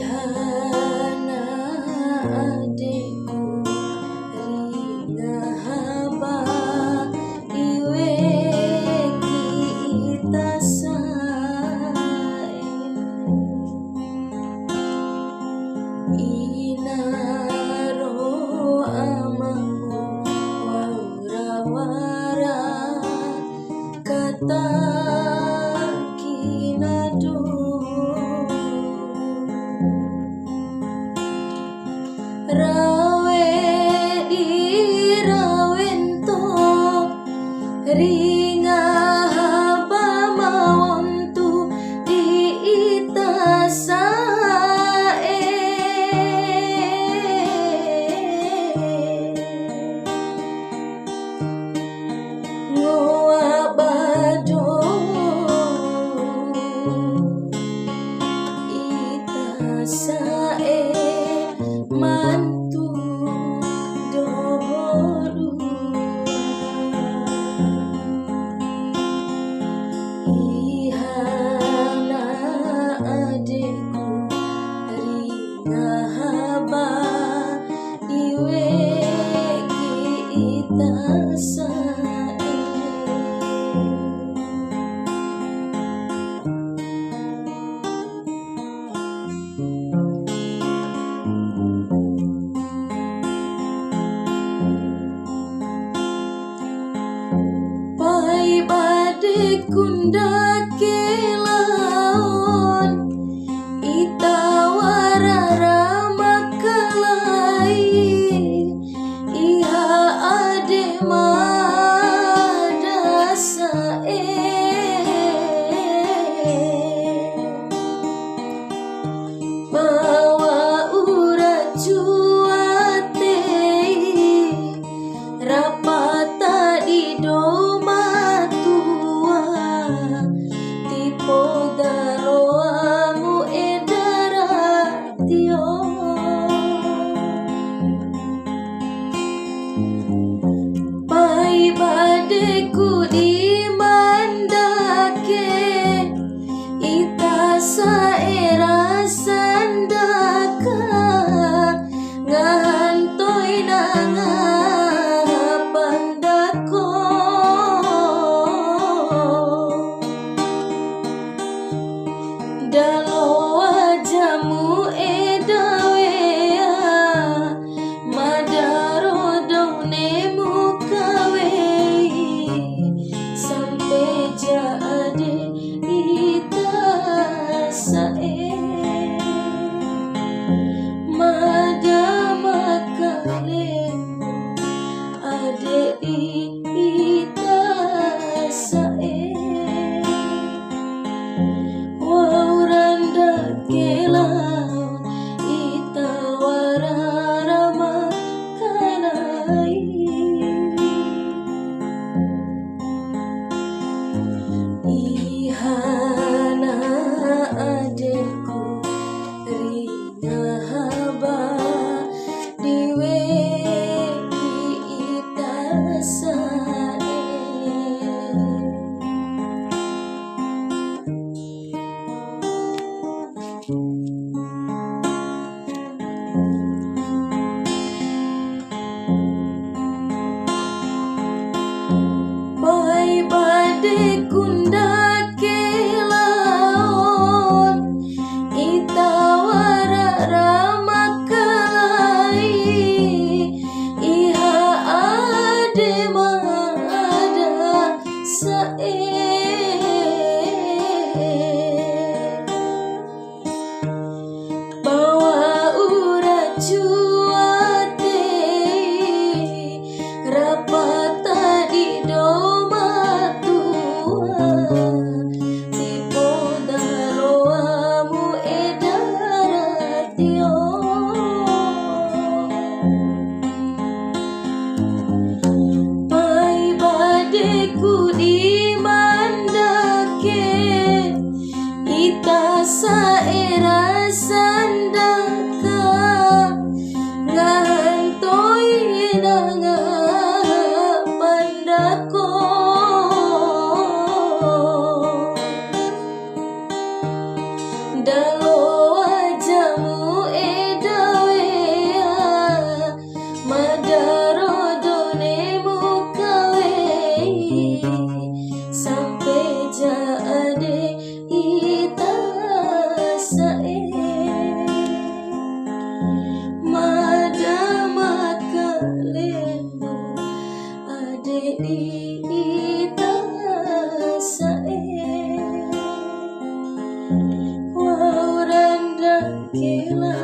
Ihana adekku ringahaba iwe kita sae inaro amamu waurawara kata kinado rawe di rawento ringahaba mawontu di itasae ngoabado itasae mantu dohodu ihana adekku ringahaba iwe kita sae pai bade kundake laon itawarara makalai iha ade madasae bawa ura cuate rapata di doma tua tipo daroamu edaratio pai badeku di mandake itasa era sandaka ngantoi nanga pandako dalo wajamu edawea madaro done mukawei sampai jade itasae madamakale ade itasae wauranda kelau itawarara makalai ihana adekku ringahaba diwe itasae pai bade kundake laon itawarara makalai iha ade madasae bawa ura cuate rapata di doma tua tipo daroamu edaratio pai badeku di mandake itasa era sandaka kela